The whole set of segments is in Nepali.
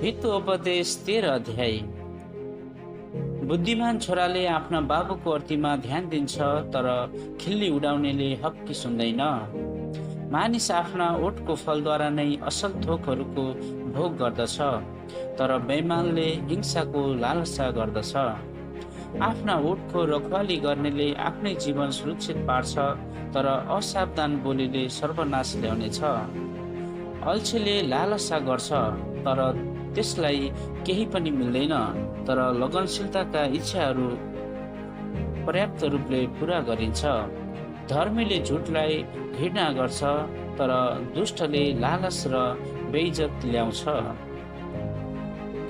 हितोपदेश 13 अध्याय। बुद्धिमान छोराले आफ्ना बाबुको अर्थीमा ध्यान दिन्छ, तर खिल्ली उडाउनेले हक्की सुन्दैन। मानिस आफ्ना ओठको फलद्वारा नै असल थोकहरूको भोग गर्दछ, तर बेइमानले हिंसाको लालसा गर्दछ। आफ्ना ओठको रखवाली गर्नेले आफ्नै जीवन सुरक्षित पार्छ, तर असावधान बोलीले सर्वनाश ल्याउनेछ। अल्छीले लालसा गर्छ, तर त्यसलाई केही पनि मिल्दैन, तर लगनशीलताका इच्छाहरू पर्याप्त रूपले पूरा गरिन्छ। धर्मीले झुटलाई घृणा गर्छ, तर दुष्टले लालच र बेइज्जत ल्याउँछ।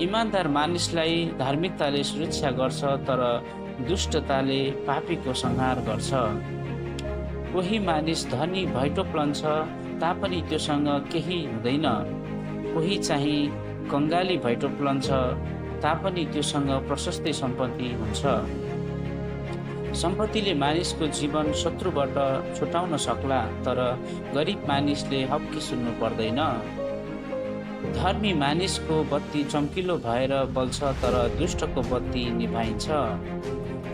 इमानदार मानिसलाई धार्मिकताले सुरक्षा गर्छ, तर दुष्टताले पापीको संहार गर्छ। कोही मानिस धनी भैटोप्लन्छ तापनि त्योसँग केही हुँदैन, कोही चाहिँ कंगाली भैटोप्लन्छ तापनि त्योसँग प्रशस्तै सम्पत्ति हुन्छ। सम्पत्तिले मानिसको जीवन शत्रुबाट छुटाउन सक्ला, तर गरिब मानिसले हक्की सुन्नु पर्दैन। धर्मी मानिसको बत्ती चम्किलो भएर बल्छ, तर दुष्टको बत्ती निभाइन्छ।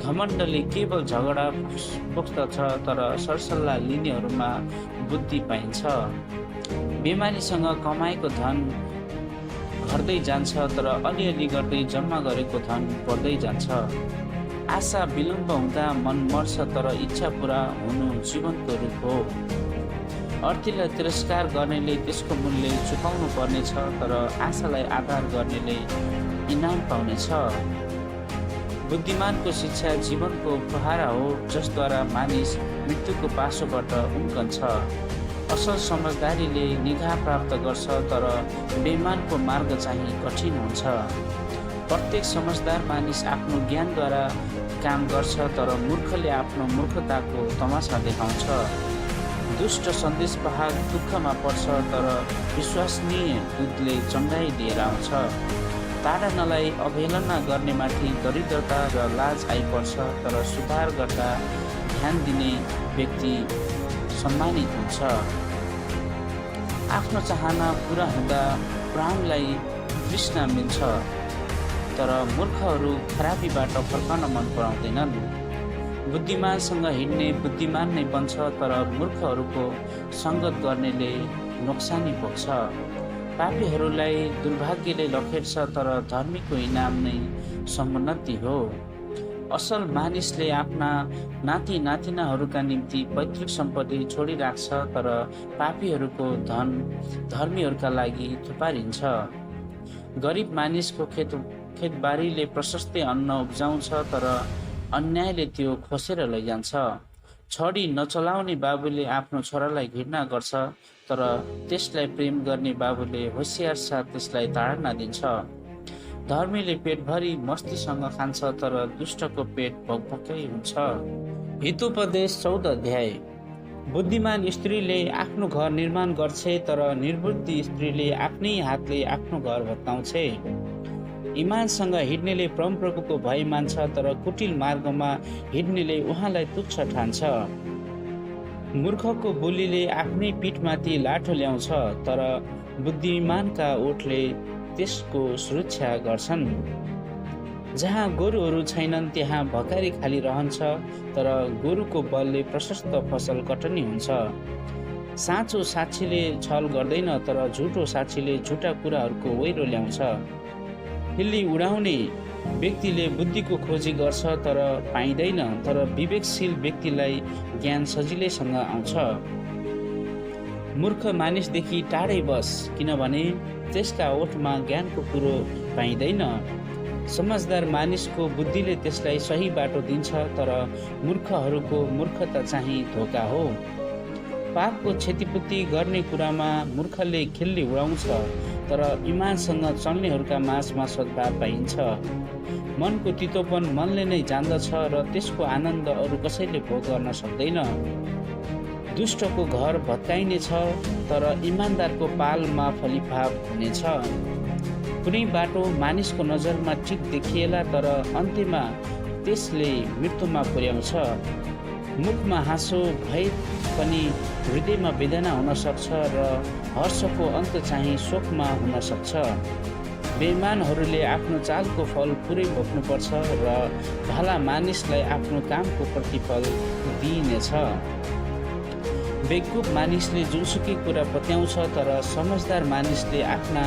घमण्डले केवल झगडा पोख्दछ, तर सरसल्लाह लिनेहरूमा बुद्धि पाइन्छ। बेमानीसँग कमाएको धन घट्दै जान्छ, तर अलिअलि गर्दै जम्मा गरेको धन बढ्दै जान्छ। आशा विलम्ब हुँदा मन मर्छ, तर इच्छा पूरा हुनु जीवनको रूप हो। अर्थीलाई तिरस्कार गर्नेले त्यसको मूल्य चुकाउनु पर्नेछ, तर आशालाई आधार गर्नेले इनाम पाउनेछ। बुद्धिमानको शिक्षा जीवनको पहरा हो, जसद्वारा मानिस मृत्युको पासोबाट उम्कन्छ। असल समझदारीले निगाह प्राप्त गर्छ, तर बेइमानको मार्ग चाहिँ कठिन हुन्छ। प्रत्येक समझदार मानिस आफ्नो ज्ञानद्वारा काम गर्छ, तर मूर्खले आफ्नो मूर्खताको तमासा देखाउँछ। दुष्ट सन्देशवाहक दुःखमा पर्छ, तर विश्वसनीय दूतले चङ्गाई लिएर आउँछ। ताडनालाई अवहेलना गर्नेमाथि दरिद्रता र लाज आइपर्छ, तर सुधार गर्दा ध्यान दिने व्यक्ति सम्मानित हुन्छ। आफ्नो चाहना पूरा हुँदा प्राणलाई तृष्णा मिल्छ, तर मूर्खहरू खराबीबाट फर्कन मन पराउँदैनन्। बुद्धिमानसँग हिँड्ने बुद्धिमान नै बन्छ, तर मूर्खहरूको सङ्गत गर्नेले नोक्सानी पुग्छ। पापीहरूलाई दुर्भाग्यले लखेट्छ, तर धर्मीको इनाम नै समुन्नति हो। असल मानिसले आफ्ना नाति नातिनाहरूका निम्ति पैतृक सम्पत्ति छोडिराख्छ, तर पापीहरूको धन धर्मीहरूका लागि थुपारिन्छ। गरिब मानिसको खेतबारीले प्रशस्तै अन्न उब्जाउँछ, तर अन्यायले त्यो खोसेर लैजान्छ। छडी नचलाउने बाबुले आफ्नो छोरालाई घृणा गर्छ, तर त्यसलाई प्रेम गर्ने बाबुले होसियार साथ त्यसलाई ताडना दिन्छ। धर्मीले पेटभरि मस्तीसँग खान्छ, तर दुष्टको पेट भोकभोकै हुन्छ। हितोपदेश 14 अध्याय। बुद्धिमान स्त्रीले आफ्नो घर निर्माण गर्छे, तर निर्बुद्धि स्त्रीले आफ्नै हातले आफ्नो घर भत्काउँछे। इमानसँग हिँड्नेले परमप्रभुको भय मान्छ, तर कुटिल मार्गमा हिँड्नेले उहाँलाई तुच्छ ठान्छ। मूर्खको बोलीले आफ्नै पीठमाथि लाठो ल्याउँछ, तर बुद्धिमानका ओठले त्यसको सुरक्षा गर्छन्। जहाँ गोरुहरू छैनन् त्यहाँ भकारी खाली रहन्छ, तर गोरुको बलले प्रशस्त फसल कटनी हुन्छ। साँचो साक्षीले छल गर्दैन, तर झुटो साक्षीले झुटा कुराहरूको वैरो ल्याउँछ। खिल्ली उडाउने व्यक्तिले बुद्धिको खोजी गर्छ, तर पाइँदैन, तर विवेकशील व्यक्तिलाई ज्ञान सजिलैसँग आउँछ। मूर्ख मानिसदेखि टाढै बस, किनभने त्यसका ओठमा ज्ञानको कुरो पाइँदैन। समझदार मानिसको बुद्धिले त्यसलाई सही बाटो दिन्छ, तर मूर्खहरूको मूर्खता चाहिँ धोका हो। पापको क्षतिपूर्ति गर्ने कुरामा मूर्खले खिल्ली उडाउँछ, तर इमानसँग चल्नेहरूका माझमा सद्भाव पाइन्छ। मनको तितोपन मनले नै जान्दछ, र त्यसको आनन्द अरू कसैले भोग गर्न सक्दैन। दुष्टको घर भत्काइनेछ, तर इमानदारको पालमा फलिफाप हुनेछ। कुनै बाटो मानिसको नजरमा ठिक देखिएला तर अन्त्यमा त्यसले मृत्युमा पुर्याउँछ। मुखमा हाँसो भए पनि हृदयमा वेदना हुन सक्छ र हर्षको अन्त चाहिँ शोकमा हुन सक्छ। बेइमानहरूले आफ्नो चालको फल पुरै भोग्नुपर्छ र भला मानिसलाई आफ्नो कामको प्रतिफल दिइनेछ। बेवकुफ मानिसले जुनसुकै कुरा पत्याउँछ तर समझदार मानिसले आफ्ना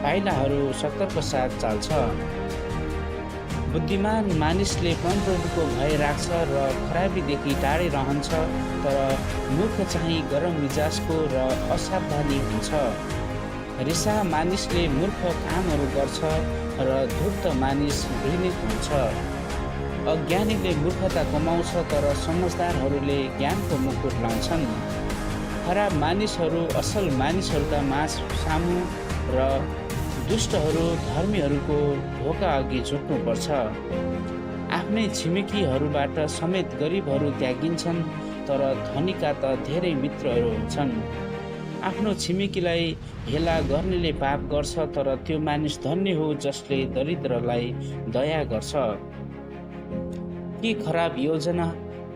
पाइलाहरू सतर्क साथ चाल्छ। बुद्धिमान मानिसले परमप्रभुको भय राख्छ र खराबीदेखि टाढै रहन्छ, तर मूर्ख चाहिँ गरम मिजाजको र असावधानी हुन्छ। रिसा मानिसले मूर्ख कामहरू गर्छ र धूर्त मानिस घृणित हुन्छ। अज्ञानीले मूर्खता कमाउँछ तर समझदारहरूले ज्ञानको मुकुट लाउँछन्। खराब मानिसहरू असल मानिसहरूका सामु र दुष्टहरू धर्मीहरूको ढोका अघि झुक्नुपर्छ। आफ्नै छिमेकीहरूबाट समेत गरिबहरू त्यागिन्छन्, तर धनीका त धेरै मित्रहरू हुन्छन्। आफ्नो छिमेकीलाई हेला गर्नेले पाप गर्छ, तर त्यो मानिस धन्य हो जसले दरिद्रलाई दया गर्छ। के खराब योजना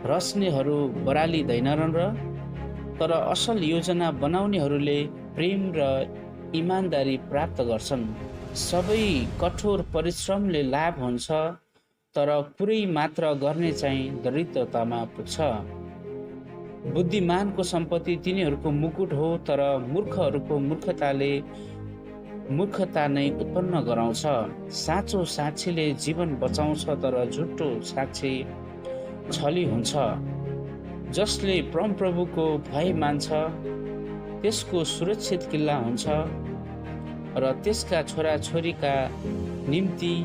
रच्नेहरू बरालिँदैनन् र? तर असल योजना बनाउनेहरूले प्रेम र इमानदारी प्राप्त गर्छन्। सबै कठोर परिश्रमले लाभ हुन्छ, तर पुरै मात्र गर्ने चाहिँ दरिद्रतामा पुग्छ। बुद्धिमानको सम्पत्ति तिनीहरूको मुकुट हो, तर मूर्खहरूको मूर्खता नै उत्पन्न गराउँछ। साँचो साक्षीले जीवन बचाउँछ, तर झुटो साक्षी छली हुन्छ। जसले परमप्रभुको भय मान्छ त्यसको सुरक्षित किल्ला हुन्छ र त्यसका छोराछोरीका निम्ति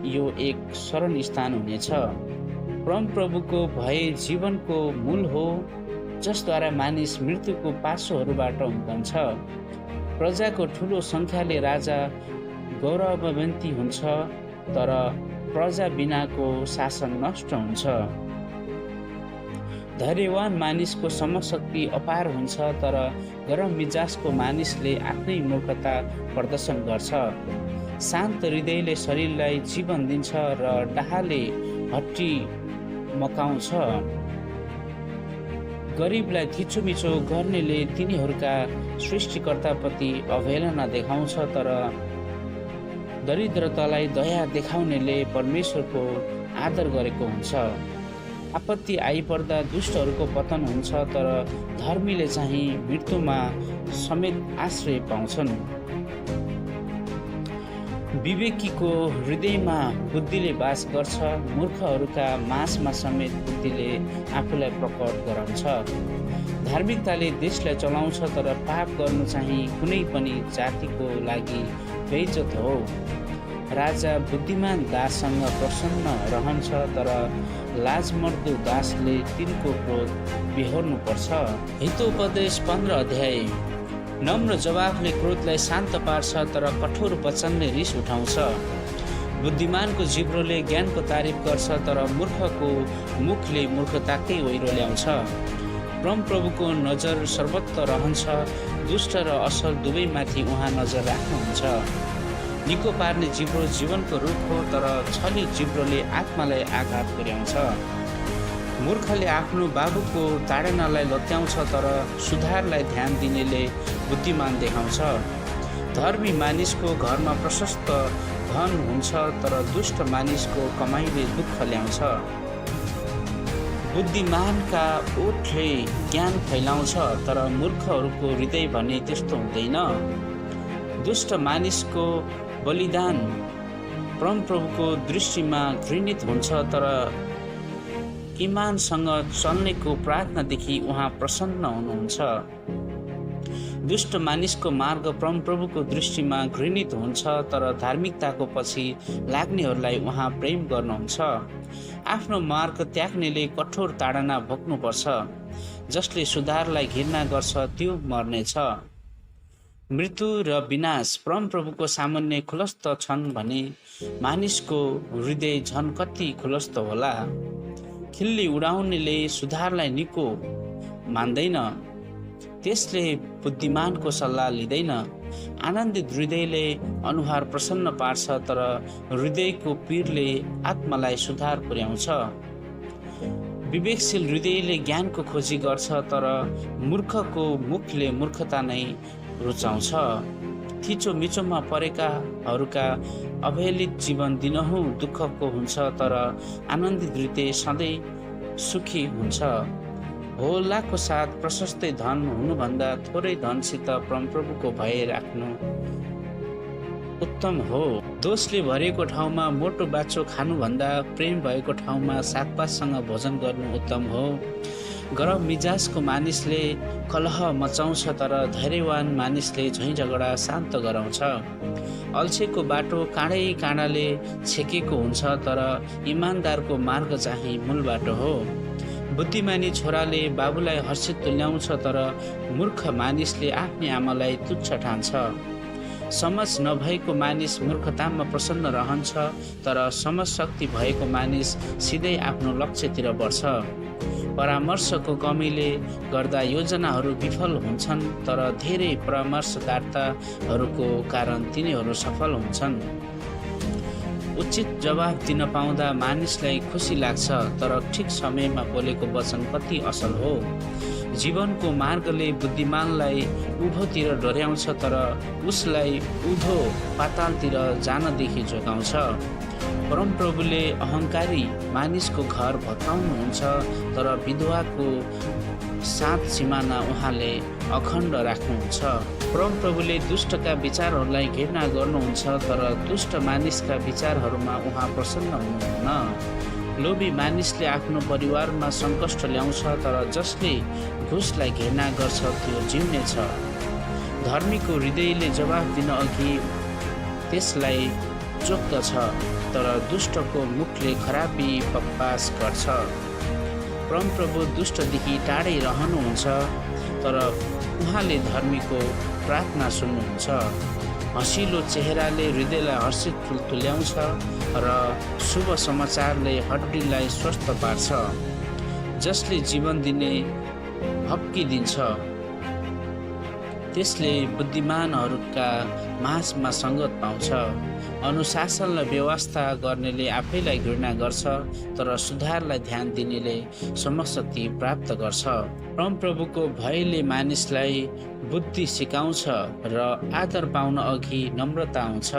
यो एक शरण स्थान हुनेछ। परमप्रभुको भय जीवनको मूल हो, जसद्वारा मानिस मृत्युको पासोहरूबाट हुम्कन्छ। प्रजाको ठुलो सङ्ख्याले राजा गौरववन्ती हुन्छ, तर प्रजा बिनाको शासन नष्ट हुन्छ। धैर्यवान मानिसको समशक्ति अपार हुन्छ, तर गरम मिजाजको मानिसले आफ्नै मूर्खता प्रदर्शन गर्छ। शान्त हृदयले शरीरलाई जीवन दिन्छ र डाहाले हड्डी मकाउँछ। गरिबलाई थिचोमिचो गर्नेले तिनीहरूका सृष्टिकर्ताप्रति अवहेलना देखाउँछ, तर दरिद्रतालाई दया देखाउनेले परमेश्वरको आदर गरेको हुन्छ। आपत्ति आइपर्दा दुष्टहरूको पतन हुन्छ, तर धर्मीले चाहिँ मृत्युमा समेत आश्रय पाउँछन्। विवेकीको हृदयमा बुद्धिले वास गर्छ, मूर्खहरूका मासमा समेत बुद्धिले आफूलाई प्रकट गराउँछ। धार्मिकताले देशलाई चलाउँछ, तर पाप गर्नु चाहिँ कुनै पनि जातिको लागि बेइज्जत हो। राजा बुद्धिमान दाससँग प्रसन्न रहन्छ, तर लाजमर्दो दासले तिनको क्रोध बिहोर्नुपर्छ। हितोपदेश 15 अध्याय। नम्र जवाफले क्रोधलाई शान्त पार्छ, तर कठोर वचनले रिस उठाउँछ। बुद्धिमानको जिब्रोले ज्ञानको तारिफ गर्छ, तर मूर्खको मुखले मूर्खताकै ओइरो ल्याउँछ। परमप्रभुको नजर सर्वत्र रहन्छ, दुष्ट र असल दुवैमाथि उहाँ नजर राख्नुहुन्छ। निको पार्ने जिब्रो जीवनको रुख हो, तर छली जिब्रोले आत्मालाई आघात पुर्याउँछ। मूर्खले आफ्नो बाबुको ताडनालाई लत्याउँछ, तर सुधारलाई ध्यान दिनेले बुद्धिमान देखाउँछ। धर्मी मानिसको घरमा प्रशस्त धन हुन्छ, तर दुष्ट मानिसको कमाइले दुःख ल्याउँछ। बुद्धिमानका ओठले ज्ञान फैलाउँछ, तर मूर्खहरूको हृदय भने त्यस्तो हुँदैन। दुष्ट मानिसको बलिदान परमप्रभुको दृष्टिमा घृणित हुन्छ, तर इमानसँग चल्नेको प्रार्थनादेखि उहाँ प्रसन्न हुनुहुन्छ। दुष्ट मानिसको मार्ग परमप्रभुको दृष्टिमा घृणित हुन्छ, तर धार्मिकताको पछि लाग्नेहरूलाई उहाँ प्रेम गर्नुहुन्छ। आफ्नो मार्ग त्याग्नेले कठोर ताडना भोग्नुपर्छ, जसले सुधारलाई घृणा गर्छ त्यो मर्नेछ। मृत्यु र विनाश परमप्रभुको सामुन्ने खुलस्त छन् भने मानिसको हृदय झन् कति खुलस्त होला। खिल्ली उडाउनेले सुधारलाई निको मान्दैन, त्यसले बुद्धिमानको सल्लाह लिँदैन। आनन्दित हृदयले अनुहार प्रसन्न पार्छ, तर हृदयको पीरले आत्मालाई सुधार पुर्याउँछ। विवेकशील हृदयले ज्ञानको खोजी गर्छ, तर मूर्खको मुखले मूर्खता नै रुचाउँछ। थिचो मिचोमा परेकाहरूका अवहेलित जीवन दिनहुँ दुःखको हुन्छ, तर आनन्दित हृदय सधैँ सुखी हुन्छ। होलाको साथ प्रशस्तै धन हुनुभन्दा थोरै धनसित परमप्रभुको भय राख्नु उत्तम हो। दोषले भरिएको ठाउँमा मोटो बाछो खानुभन्दा प्रेम भएको ठाउँमा सागपातसँग भोजन गर्नु उत्तम हो। गरम मिजाजको मानिसले कलह मचाउँछ, तर धैर्यवान मानिसले झैँझगडा शान्त गराउँछ। अल्छेको बाटो काँडैले छेकेको हुन्छ, तर इमान्दारको मार्ग चाहिँ मूल बाटो हो। बुद्धिमानी छोराले बाबुलाई हर्षित तुल्याउँछ, तर मूर्ख मानिसले आफ्नी आमालाई तुच्छ ठान्छ। समझ नभएको मानिस मूर्खतामा प्रसन्न रहन्छ, तर समझ शक्ति भएको मानिस सिधै आफ्नो लक्ष्यतिर बढ्छ। परामर्शको कमीले गर्दा योजनाहरू विफल हुन्छन्, तर धेरै परामर्शदाताहरूको कारण तिनीहरू सफल हुन्छन्। उचित जवाफ दिन पाउँदा मानिसलाई खुसी लाग्छ, तर ठिक समयमा बोलेको वचन कति असल हो। जीवनको मार्गले बुद्धिमानलाई उँभोतिर डोर्याउँछ, तर उसलाई उँधो पातालतिर जानदेखि जोगाउँछ। परमप्रभुले अहङ्कारी मानिसको घर भत्काउनुहुन्छ, तर विधवाको सात सिमाना उहाँले अखण्ड राख्नुहुन्छ। परमप्रभुले दुष्टका विचारहरूलाई घृणा गर्नुहुन्छ, तर दुष्ट मानिसका विचारहरूमा उहाँ प्रसन्न हुनुहुन्न। लोभी मानिसले आफ्नो परिवारमा सङ्कष्ट ल्याउँछ, तर जसले घुसलाई घृणा गर्छ त्यो जिउनेछ। धर्मीको हृदयले जवाफ दिन अघि त्यसलाई चोक्दछ, तर दुष्टको मुखले खराबी बकवास गर्छ। परमप्रभु दुष्टदेखि टाढै रहनुहुन्छ, तर उहाँले धर्मीको प्रार्थना सुन्नुहुन्छ। हँसिलो चेहराले हृदयलाई हर्षित तुल्याउँछ, र शुभ समाचारले हड्डीलाई स्वस्थ पार्छ। जसले जीवन दिने हप्किदिन्छ, त्यसले बुद्धिमानहरूका माझमा सङ्गत पाउँछ। अनुशासन र व्यवस्था गर्नेले आफैलाई घृणा गर्छ, तर सुधारलाई ध्यान दिनेले समशक्ति प्राप्त गर्छ। परमप्रभुको भयले मानिसलाई बुद्धि सिकाउँछ, र आदर पाउन अघि नम्रता आउँछ।